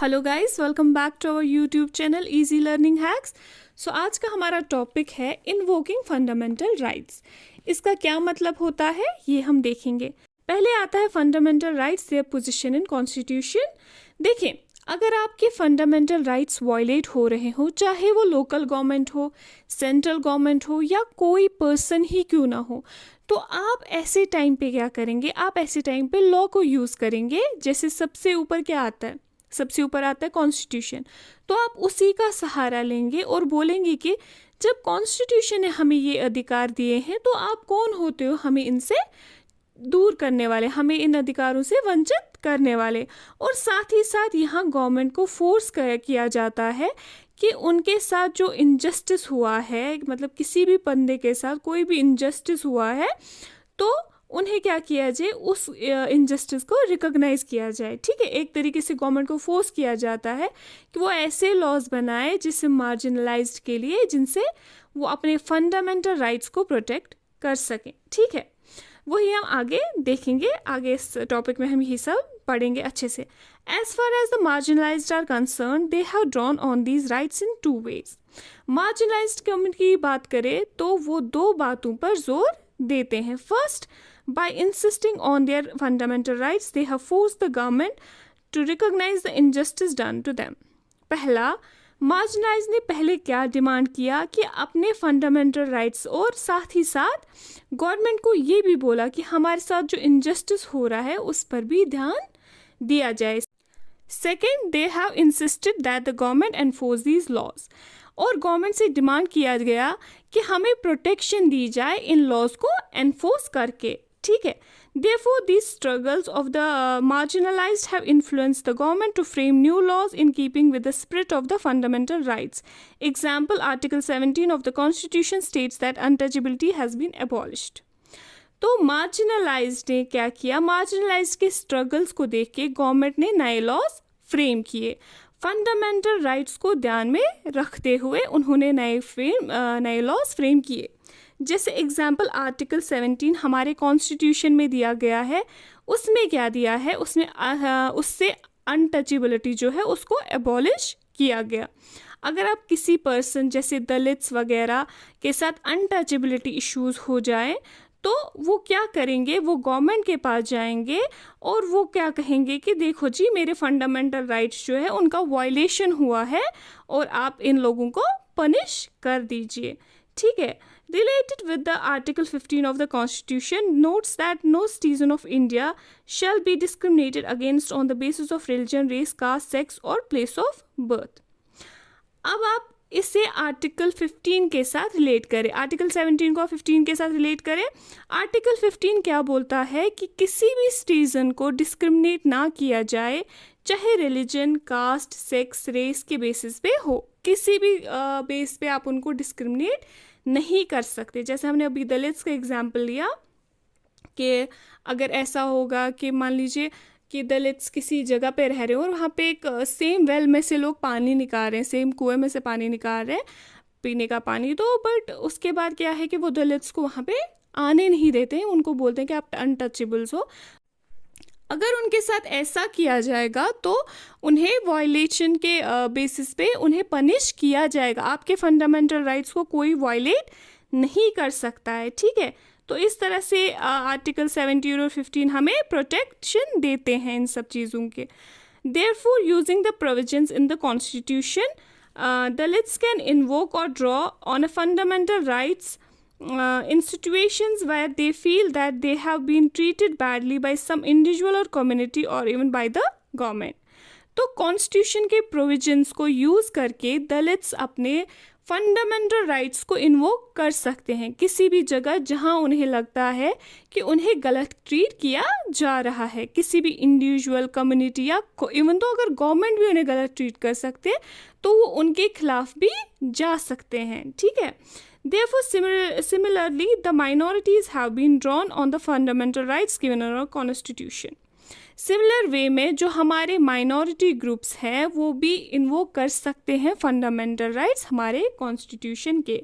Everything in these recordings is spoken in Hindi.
Hello guys, welcome back to our YouTube channel easy learning hacks. So आज का हमारा टॉपिक है इन्वोकिंग फंडामेंटल राइट्स। इसका क्या मतलब होता है ये हम देखेंगे। पहले आता है fundamental rights, their position in constitution. देखिए, अगर आपके फंडामेंटल राइट्स वायलेट हो रहे हो, चाहे वो लोकल गवर्नमेंट हो, सेंट्रल गवर्नमेंट हो या कोई पर्सन ही क्यों ना हो, तो आप ऐसे टाइम पे क्या करेंगे? आप ऐसे टाइम पे लॉ को यूज़ करेंगे। जैसे सबसे ऊपर क्या आता है? सबसे ऊपर आता है कॉन्स्टिट्यूशन। तो आप उसी का सहारा लेंगे और बोलेंगे कि जब कॉन्स्टिट्यूशन ने हमें ये अधिकार दिए हैं तो आप कौन होते हो हमें इनसे दूर करने वाले, हमें इन अधिकारों से वंचित करने वाले। और साथ ही साथ यहाँ गवर्नमेंट को फोर्स किया जाता है कि उनके साथ जो इनजस्टिस हुआ है, मतलब किसी भी बंदे के साथ कोई भी इनजस्टिस हुआ है, तो उन्हें क्या किया जाए, उस इनजस्टिस को रिकॉग्नाइज किया जाए। ठीक है, एक तरीके से गवर्नमेंट को फोर्स किया जाता है कि वो ऐसे लॉज बनाए जिससे मार्जिनलाइज्ड के लिए, जिनसे वो अपने फंडामेंटल राइट्स को प्रोटेक्ट कर सकें। ठीक है, वही हम आगे देखेंगे। आगे इस टॉपिक में हम ये सब पढ़ेंगे अच्छे से। As far as the marginalized are concern, they have drawn on these rights in two ways. Marginalized community की बात करें तो वो दो बातों पर जोर देते हैं। First, by insisting on their fundamental rights, they have forced the government to recognize the injustice done to them. पहला, मार्जिनाइज ने पहले क्या डिमांड किया कि अपने फंडामेंटल राइट्स, और साथ ही साथ गवर्नमेंट को ये भी बोला कि हमारे साथ जो इनजस्टिस हो रहा है उस पर भी ध्यान दिया जाए। Second, they have insisted that the government enforce these laws. और गवर्नमेंट से डिमांड किया गया कि हमें प्रोटेक्शन दी जाए इन लॉज को एनफोर्स करके। ठीक है, therefore these struggles of the marginalized have influenced the government to frame new laws in keeping with the spirit of the fundamental rights. Example, Article 17 of the Constitution states that untouchability has been abolished. तो मार्जिनलाइज्ड ने क्या किया? मार्जिनलाइज्ड के स्ट्रगल्स को देख के गवर्नमेंट ने नए लॉज फ्रेम किए। फंडामेंटल राइट्स को ध्यान में रखते हुए उन्होंने नए लॉज फ्रेम किए। जैसे एग्जाम्पल, आर्टिकल 17 हमारे कॉन्स्टिट्यूशन में दिया गया है। उसमें क्या दिया है? उससे अनटचेबिलिटी जो है उसको एबॉलिश किया गया। अगर आप किसी पर्सन जैसे दलित्स वगैरह के साथ अनटचेबिलिटी इश्यूज हो जाए तो वो क्या करेंगे? वो गवर्नमेंट के पास जाएंगे और वो क्या कहेंगे कि देखो जी, मेरे फंडामेंटल राइट्स जो है उनका वायलेशन हुआ है और आप इन लोगों को पनिश कर दीजिए। ठीक है, related with the Article 15 of the Constitution notes that no citizen of India shall be discriminated against on the basis of religion, race, caste, sex or place of birth. अब आप इसे आर्टिकल 15 के साथ रिलेट करें, आर्टिकल 17 को 15 के साथ रिलेट करें। आर्टिकल 15 क्या बोलता है कि किसी भी सिटीजन को डिस्क्रिमिनेट ना किया जाए, चाहे रिलीजन, कास्ट, सेक्स, रेस के बेसिस पे हो। किसी भी बेस पे आप उनको डिस्क्रिमिनेट नहीं कर सकते। जैसे हमने अभी दलित्स का एग्जाम्पल लिया कि अगर ऐसा होगा कि मान लीजिए कि दलित्स किसी जगह पे रह रहे हो और वहाँ पे एक सेम वेल में से लोग पानी निकाल रहे हैं, सेम कुएं में से पानी निकाल रहे हैं पीने का पानी, तो बट उसके बाद क्या है कि वो दलित्स को वहाँ पे आने नहीं देते हैं, उनको बोलते हैं कि आप अनटचेबल्स हो। अगर उनके साथ ऐसा किया जाएगा तो उन्हें वायलेशन के बेसिस पे उन्हें पनिश किया जाएगा। आपके फंडामेंटल राइट्स को कोई वायलेट नहीं कर सकता है। ठीक है, तो इस तरह से आर्टिकल 17 और 15 हमें प्रोटेक्शन देते हैं इन सब चीज़ों के। Therefore, using the provisions in the Constitution, Dalits can invoke or draw on a fundamental rights in situations where they feel that they have been treated badly by some individual or community or even by the government. तो कॉन्स्टिट्यूशन के प्रोविजंस को यूज़ करके दलित्स अपने फंडामेंटल राइट्स को इन्वोक कर सकते हैं किसी भी जगह जहां उन्हें लगता है कि उन्हें गलत ट्रीट किया जा रहा है, किसी भी इंडिविजुअल, कम्युनिटी या इवन तो अगर गवर्नमेंट भी उन्हें गलत ट्रीट कर सकते हैं तो वो उनके खिलाफ भी जा सकते हैं। ठीक है, Therefore, similarly, the minorities have been drawn on the fundamental rights given in our Constitution. Similar way में जो हमारे माइनॉरिटी ग्रुप्स हैं वो भी इन्वोक कर सकते हैं फंडामेंटल राइट्स हमारे कॉन्स्टिट्यूशन के।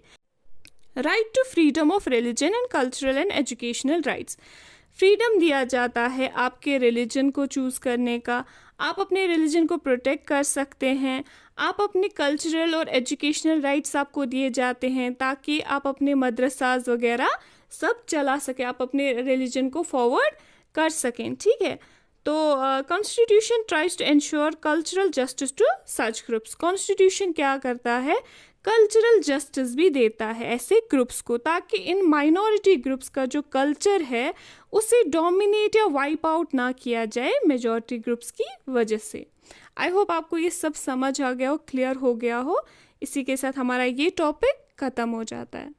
Right to freedom of religion and cultural and educational rights. Freedom दिया जाता है आपके रिलीजन को चूज़ करने का, आप अपने रिलीजन को प्रोटेक्ट कर सकते हैं। आप अपने कल्चरल और एजुकेशनल राइट्स आपको दिए जाते हैं ताकि आप अपने मदरसाज वगैरह सब चला सकें, आप अपने रिलीजन को फॉरवर्ड कर सकें, ठीक है। तो constitution tries to ensure cultural justice to such groups. Constitution क्या करता है, कल्चरल जस्टिस भी देता है ऐसे ग्रुप्स को, ताकि इन माइनॉरिटी ग्रुप्स का जो कल्चर है उसे डोमिनेट या वाइप आउट ना किया जाए मेजॉरिटी ग्रुप्स की वजह से। आई होप आपको ये सब समझ आ गया हो, क्लियर हो गया हो। इसी के साथ हमारा ये टॉपिक ख़त्म हो जाता है।